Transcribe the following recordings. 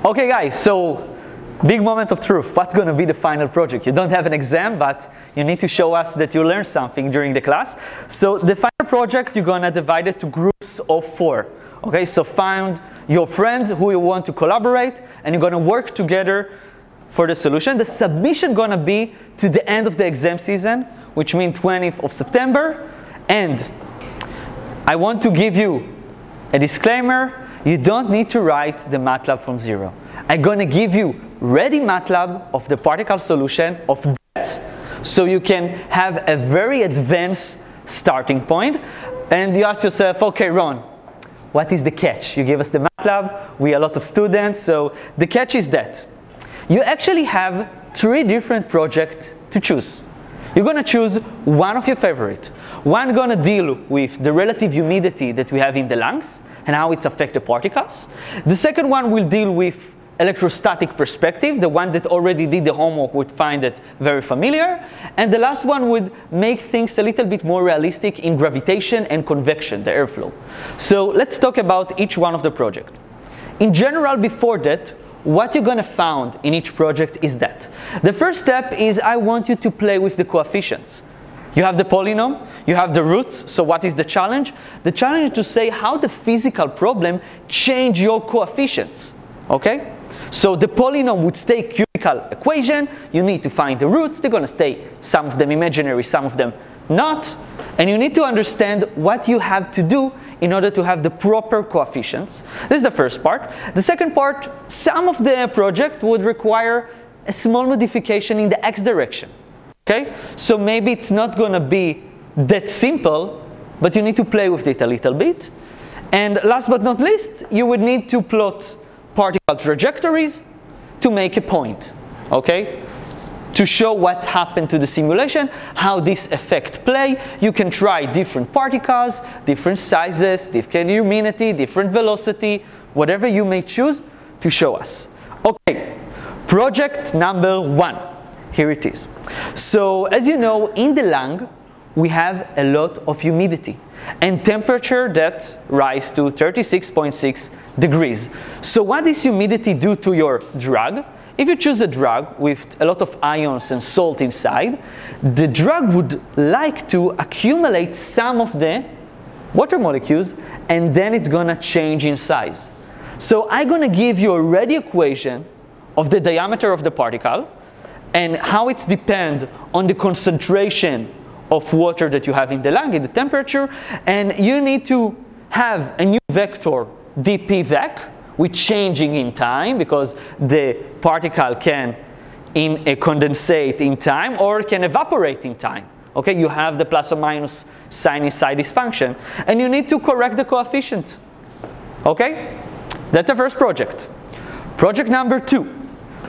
Okay guys, so big moment of truth. What's going to be the final project? You don't have an exam, but you need to show us that you learned something during the class. So the final project, you're going to divide it to groups of 4. Okay, so find your friends who you want to collaborate, and you're going to work together for the solution. The submission going to be to the end of the exam season, which means 20th of September. And I want to give you a disclaimer. You don't need to write the MATLAB from zero. I'm going to give you ready MATLAB of the particle solution of that, so you can have a very advanced starting point. And you ask yourself, okay, Ron, what is the catch? You give us the MATLAB, we are a lot of students, so the catch is that you actually have 3 different projects to choose. You're going to choose one of your favorite. One going to deal with the relative humidity that we have in the lungs and how it affects the particles. The second one will deal with electrostatic perspective. The one that already did the homework would find it very familiar. And the last one would make things a little bit more realistic in gravitation and convection, the airflow. So let's talk about each one of the projects. In general, before that, what you're going to find in each project is that the first step is I want you to play with the coefficients. You have the polynomial, you have the roots, so what is the challenge? The challenge is to say how the physical problem change your coefficients, okay? So the polynomial would stay cubical equation, you need to find the roots, they're going to stay, some of them imaginary, some of them not, and you need to understand what you have to do in order to have the proper coefficients. This is the first part. The second part, some of the project would require a small modification in the x direction. Okay? So maybe it's not going to be that simple, but you need to play with it a little bit. And last but not least, you would need to plot particle trajectories to make a point. Okay? To show what happened to the simulation, how this effect play. You can try different particles, different sizes, different humidity, different velocity, whatever you may choose to show us. Okay, project number 1. Here it is. So as you know, in the lung, we have a lot of humidity and temperature that rise to 36.6 degrees. So what does humidity do to your drug? If you choose a drug with a lot of ions and salt inside, the drug would like to accumulate some of the water molecules, and then it's going to change in size. So I'm going to give you a ready equation of the diameter of the particle and how it depends on the concentration of water that you have in the lung and the temperature. And you need to have a new vector, dp vec, with changing in time, because the particle can condensate in time or can evaporate in time. Okay, you have the plus or minus sign inside this function, and you need to correct the coefficient. Okay, that's the first project. Project number 2.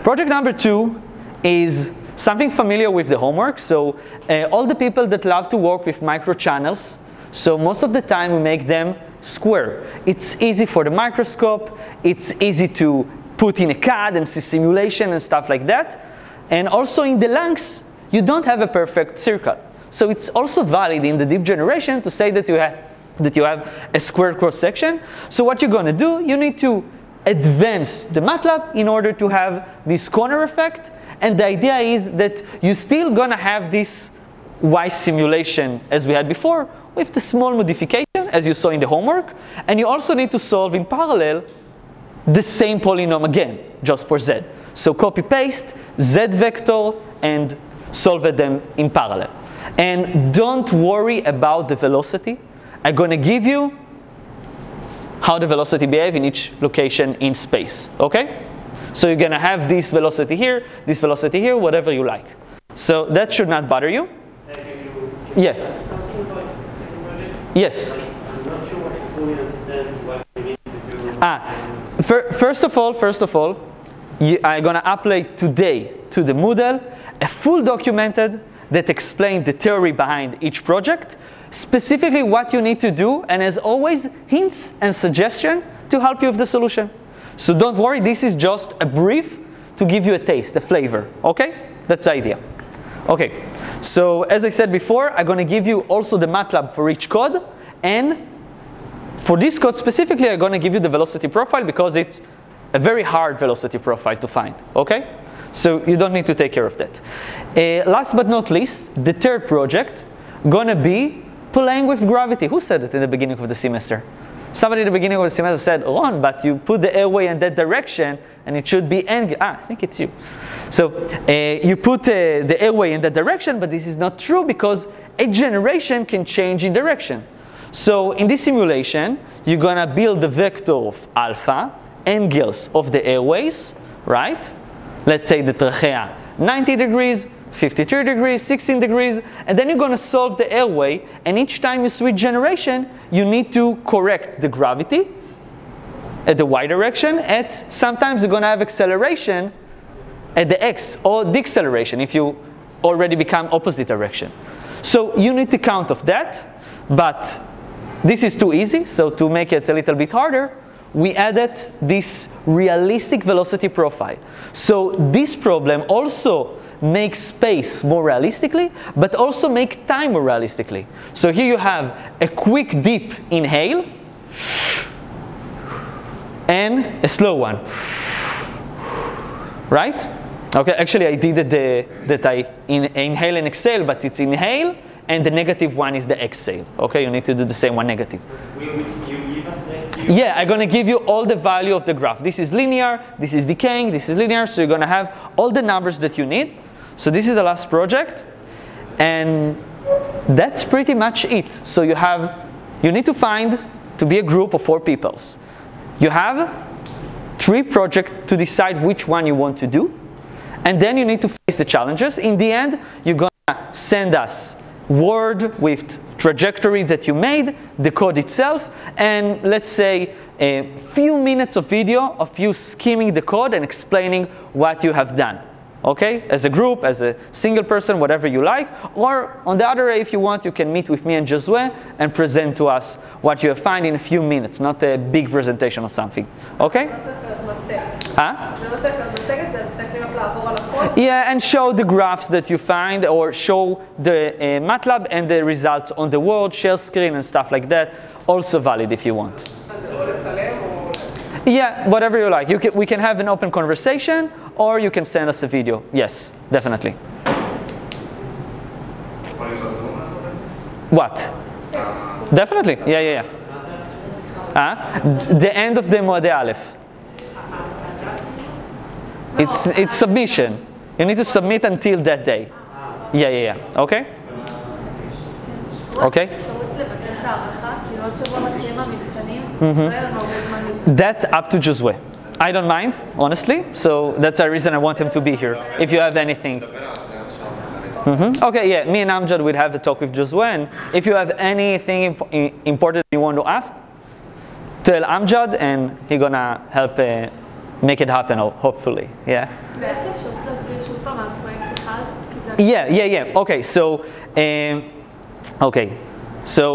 Project number 2 is something familiar with the homework. So all the people that love to work with microchannels, so most of the time we make them square. It's easy for the microscope, it's easy to put in a CAD and see simulation and stuff like that. And also in the lungs, you don't have a perfect circle. So it's also valid in the deep generation to say that you have a square cross section. So what you're going to do, you need to advance the MATLAB in order to have this corner effect. And the idea is that you're still going to have this Y simulation as we had before, with the small modification, as you saw in the homework. And you also need to solve in parallel the same polynomial again, just for Z. So copy-paste Z vector and solve them in parallel. And don't worry about the velocity. I'm going to give you how the velocity behaves in each location in space. Okay? So you're going to have this velocity here, whatever you like. So that should not bother you. Yeah. Yes. I'm not sure what you fully understand what you need to do. First of all, I'm going to upload today to the Moodle a full documented that explains the theory behind each project, specifically what you need to do, and as always, hints and suggestions to help you with the solution. So don't worry, this is just a brief to give you a taste, a flavor, okay? That's the idea. Okay, so as I said before, I'm going to give you also the MATLAB for each code, and for this code specifically, I'm going to give you the velocity profile because it's a very hard velocity profile to find, okay? So you don't need to take care of that. Last but not least, the third project gonna be playing with gravity. Who said it in the beginning of the semester? Somebody at the beginning of the semester said, Ron, but you put the airway in that direction and it should be I think it's you. So you put the airway in that direction, but this is not true because a generation can change in direction. So in this simulation, you're gonna build the vector of alpha, angles of the airways, right? Let's say the trachea 90 degrees, 53 degrees, 16 degrees, and then you're gonna solve the airway, and each time you switch generation, you need to correct the gravity at the y direction, and sometimes you're gonna have acceleration at the x, or deceleration if you already become opposite direction. So you need to count of that, but this is too easy, so to make it a little bit harder, we added this realistic velocity profile. So this problem also makes space more realistically, but also make time more realistically. So here you have a quick deep inhale and a slow one, right? Okay, actually I did it that I inhale and exhale, but it's inhale and the negative one is the exhale. Okay, you need to do the same one negative. Will you give us that? Yeah, I'm gonna give you all the value of the graph. This is linear, this is decaying, this is linear, so you're gonna have all the numbers that you need. So this is the last project, and that's pretty much it. So you need to find, to be a group of 4 people. You have 3 projects to decide which one you want to do, and then you need to face the challenges. In the end, you're gonna send us Word with trajectory that you made, the code itself, and let's say a few minutes of video of you skimming the code and explaining what you have done. Okay, as a group, as a single person, whatever you like. Or on the other way, if you want, you can meet with me and Josue and present to us what you have found in a few minutes, not a big presentation or something. Okay? Huh? Yeah, and show the graphs that you find, or show the MATLAB and the results on the word, share screen and stuff like that. Also valid if you want. Yeah, whatever you like. We can have an open conversation, or you can send us a video. Yes, definitely. What? Definitely. Yeah. The end of the Moadei Aleph. It's submission. You need to submit until that day. Yeah. Okay? Okay? That's up to Josue. I don't mind, honestly. So that's the reason I want him to be here. If you have anything. Okay, yeah. Me and Amjad will have a talk with Josue. And if you have anything important you want to ask, tell Amjad and he's gonna help make it happen, hopefully. Yeah. Yeah. Okay, so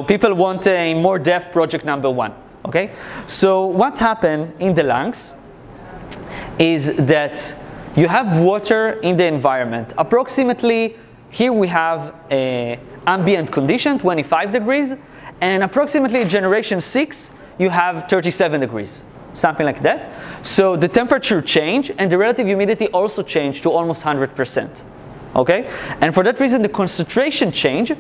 people want a more depth project number 1. Okay, so what's happened in the lungs is that you have water in the environment. Approximately, here we have a ambient condition, 25 degrees, and approximately generation 6, you have 37 degrees, something like that. So the temperature change and the relative humidity also change to almost 100%. Okay, and for that reason the concentration change,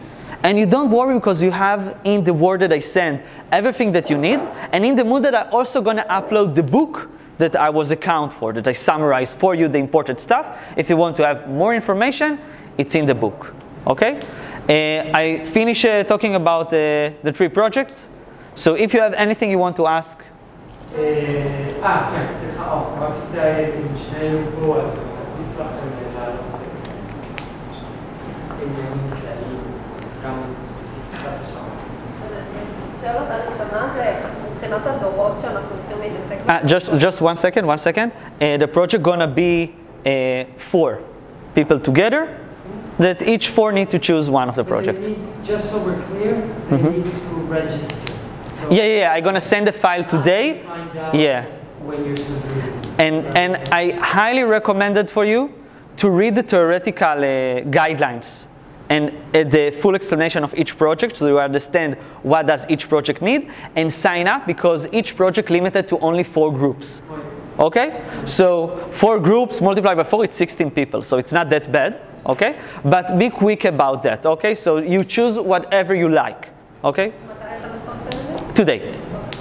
and you don't worry because you have in the Word that I send everything that you need, and in the Moodle I'm also going to upload the book that I was account for, that I summarized for you the important stuff. If you want to have more information, it's in the book. Okay, I finish talking about the 3 projects. So if you have anything you want to ask. Just one second. The project gonna be 4 people together, that each 4 need to choose one of the projects. Just so we're clear, they need to register. So Yeah. I'm gonna send the file today. Yeah. When you're submitting. And I highly recommend it for you to read the theoretical guidelines and the full explanation of each project, so you understand what does each project need, and sign up because each project limited to only 4 groups. Okay? So 4 groups multiplied by 4, it's 16 people. So it's not that bad. Okay? But be quick about that. Okay? So you choose whatever you like. Okay? Today.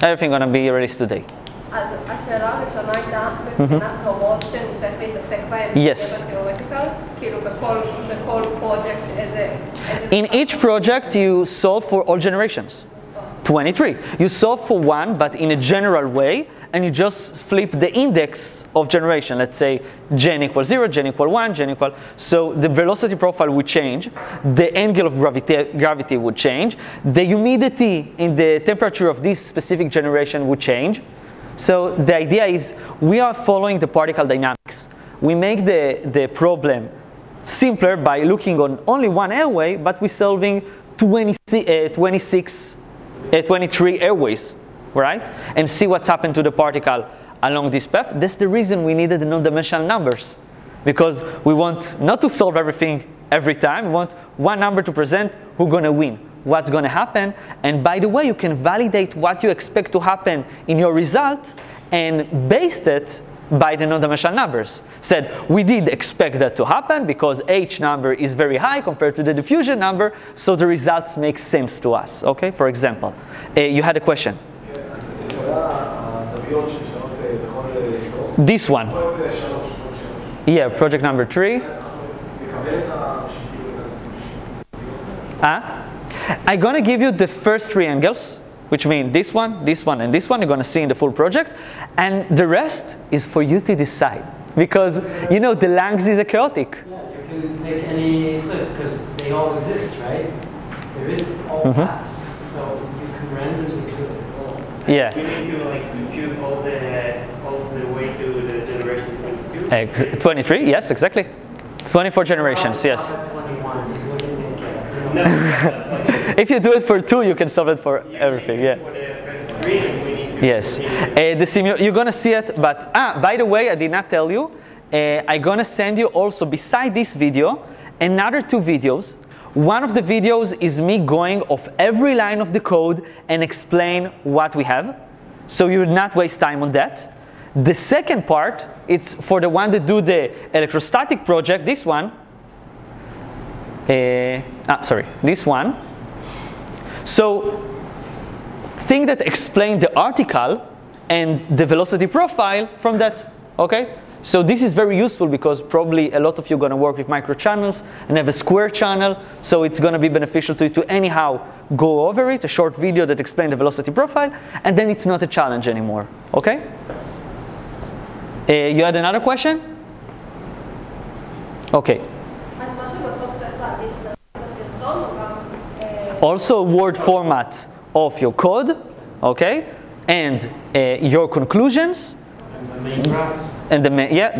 Everything gonna be released today. אז השאלה הראשונה הייתה מבחינת הוראות שנצטרך להתעסק בהן בתיאורטיקל, כאילו בכל פרויקט איזה... In each project you solve for all generations. 23. You solve for one, but in a general way, and you just flip the index of generation. Let's say gen equals 0, gen equal 1, gen equal... So the velocity profile would change, the angle of gravity would change, the humidity in the temperature of this specific generation would change. So the idea is we are following the particle dynamics. We make the problem simpler by looking on only one airway, but we're solving 23 airways, right? And see what's happened to the particle along this path. That's the reason we needed the non-dimensional numbers, because we want not to solve everything every time. We want one number to present who's going to win, what's going to happen. And by the way, you can validate what you expect to happen in your result and base it by the non-dimensional numbers. Said, we did expect that to happen because H number is very high compared to the diffusion number, so the results make sense to us. Okay, for example, you had a question. This one. Yeah, project number 3. I'm going to give you the first 3 angles, which mean this one, and this one. You're going to see in the full project. And the rest is for you to decide. Because, you know, the length is chaotic. Yeah, you can take any clip because they all exist, right? There is all paths. So you can randomly do it all. Yeah. You need to like compute all the way to the generation 22. 23, yes, exactly. 24 generations, yes. 21, you wouldn't make it. No, If you do it for 2, you can solve it for everything, yeah. for the first 3, we need to Yes. You're going to see it, but by the way, I did not tell you, I'm going to send you also, beside this video, another 2 videos. One of the videos is me going off every line of the code and explain what we have. So you will not waste time on that. The second part, it's for the one that do the electrostatic project, this one. This one. So, thing that explain the article and the velocity profile from that, okay? So this is very useful because probably a lot of you are going to work with microchannels and have a square channel, so it's going to be beneficial to you to anyhow go over it, a short video that explains the velocity profile, and then it's not a challenge anymore, okay? You had another question? Okay. אז מה שבסוף צריך להגיש לסרטון או גם... Also word format of your code, okay? And your conclusions. And the main graphs. And the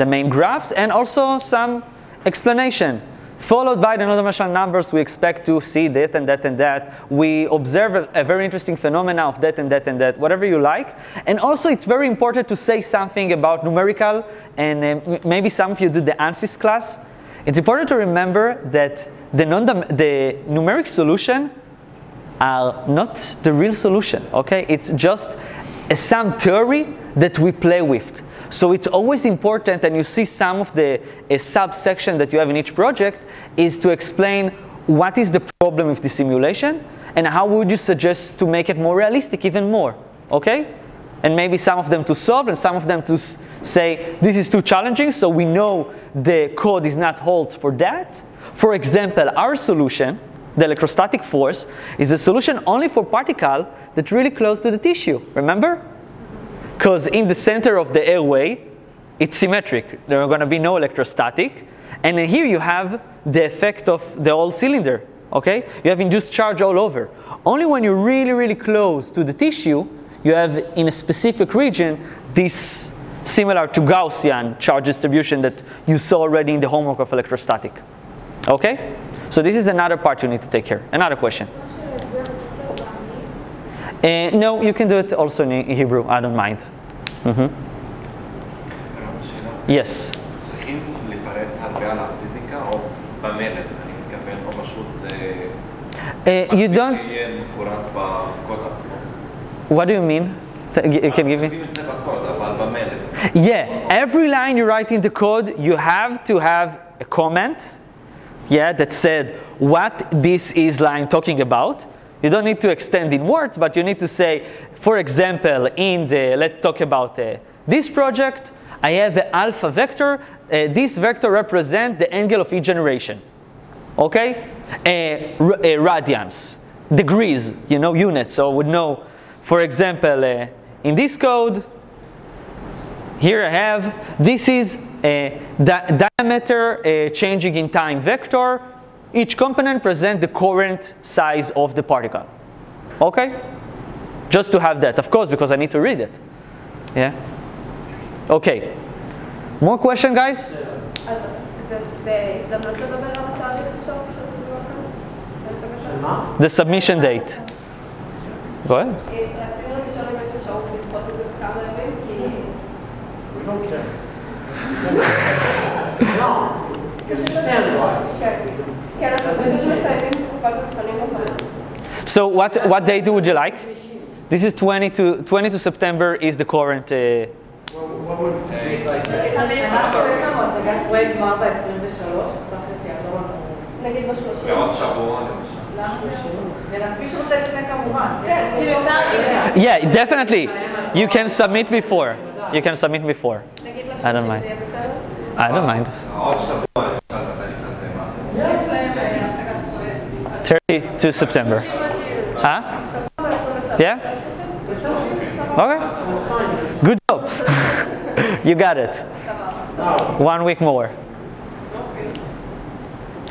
main graphs, and also some explanation. Followed by the non-dimensional numbers, we expect to see that and that and that. We observe a very interesting phenomena of that and that and that, whatever you like. And also it's very important to say something about numerical, and maybe some of you did the ANSYS class. It's important to remember that the numeric solution are not the real solution, okay? It's just some theory that we play with. So it's always important, and you see some of the subsection that you have in each project, is to explain what is the problem with the simulation, and how would you suggest to make it more realistic even more, okay? And maybe some of them to solve, and some of them to say, this is too challenging, so we know the code is not holds for that. For example, our solution, the electrostatic force, is a solution only for particle that's really close to the tissue, remember? Because in the center of the airway, it's symmetric. There are going to be no electrostatic. And then here you have the effect of the whole cylinder, okay? You have induced charge all over. Only when you're really, really close to the tissue, you have in a specific region this similar to Gaussian charge distribution that you saw already in the homework of electrostatic, okay? So this is another part you need to take care. Another question. No, you can do it also in Hebrew, I don't mind. Yes. צריכים לפרט הרבה על הפיזיקה או במלט, אני מתכוון, או פשוט זה... You don't... שיהיה מפורט בקוד עצמו. What do you mean? You can give me? כותבים את זה בקוד, אבל במלט. Yeah, every line you write in the code, you have to have a comment, yeah, that said what this is line talking about. You don't need to extend in words, but you need to say, for example, let's talk about this project. I have an alpha vector. This vector represents the angle of each generation. Okay? Radians, degrees, units. So I would know, for example, in this code, here I have, this is a diameter changing in time vector. Each component presents the current size of the particle. Okay? Just to have that, of course, because I need to read it. Yeah? Okay. More question, guys? The submission date. Go ahead. So what date would you like? This is 20 to September is the current. What would make like that? Yeah, definitely. You can submit before. You can submit before. I don't mind. I don't mind. 30 to September. Huh? Yeah? Okay. Good job. You got it. 1 week more.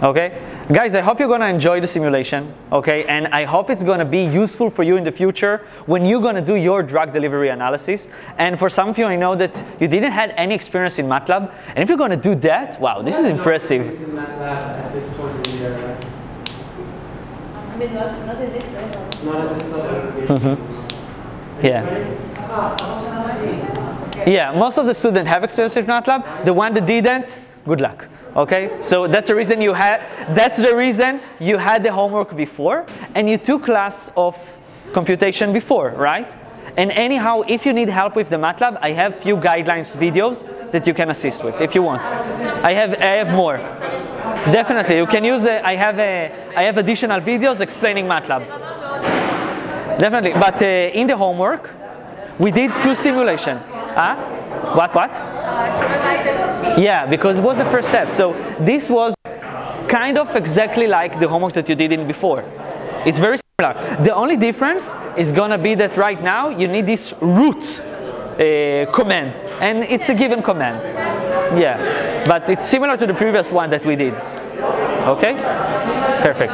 Okay? Guys, I hope you're going to enjoy the simulation, okay? And I hope it's going to be useful for you in the future when you're going to do your drug delivery analysis. And for some of you, I know that you didn't have any experience in MATLAB. And if you're going to do that, wow, this is impressive. At this point in the year, right? I mean, not at this level. Not at this level. Mm-hmm. Yeah. Yeah, most of the students have experience with MATLAB. The one that didn't, good luck. Okay, so that's the reason you had the homework before, and you took class of computation before, right? And anyhow, if you need help with the MATLAB, I have few guidelines videos that you can assist with if you want. I have more. Definitely, you can use. I have additional videos explaining MATLAB. Definitely, but in the homework, we did 2 simulations. Huh? What? Yeah, because it was the first step. So this was kind of exactly like the homework that you did in before. It's very similar. The only difference is gonna be that right now you need this root command, and it's a given command. Yeah, but it's similar to the previous one that we did. Okay? Perfect.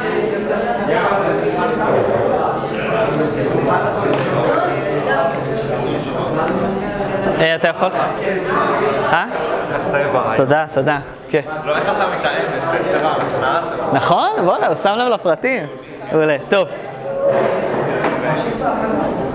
אתה יכול? תודה, תודה. לא לקחת מתאמת, בצבע נכנס. נכון? בוא'נה, הוא שם לב לפרטים. מעולה, טוב.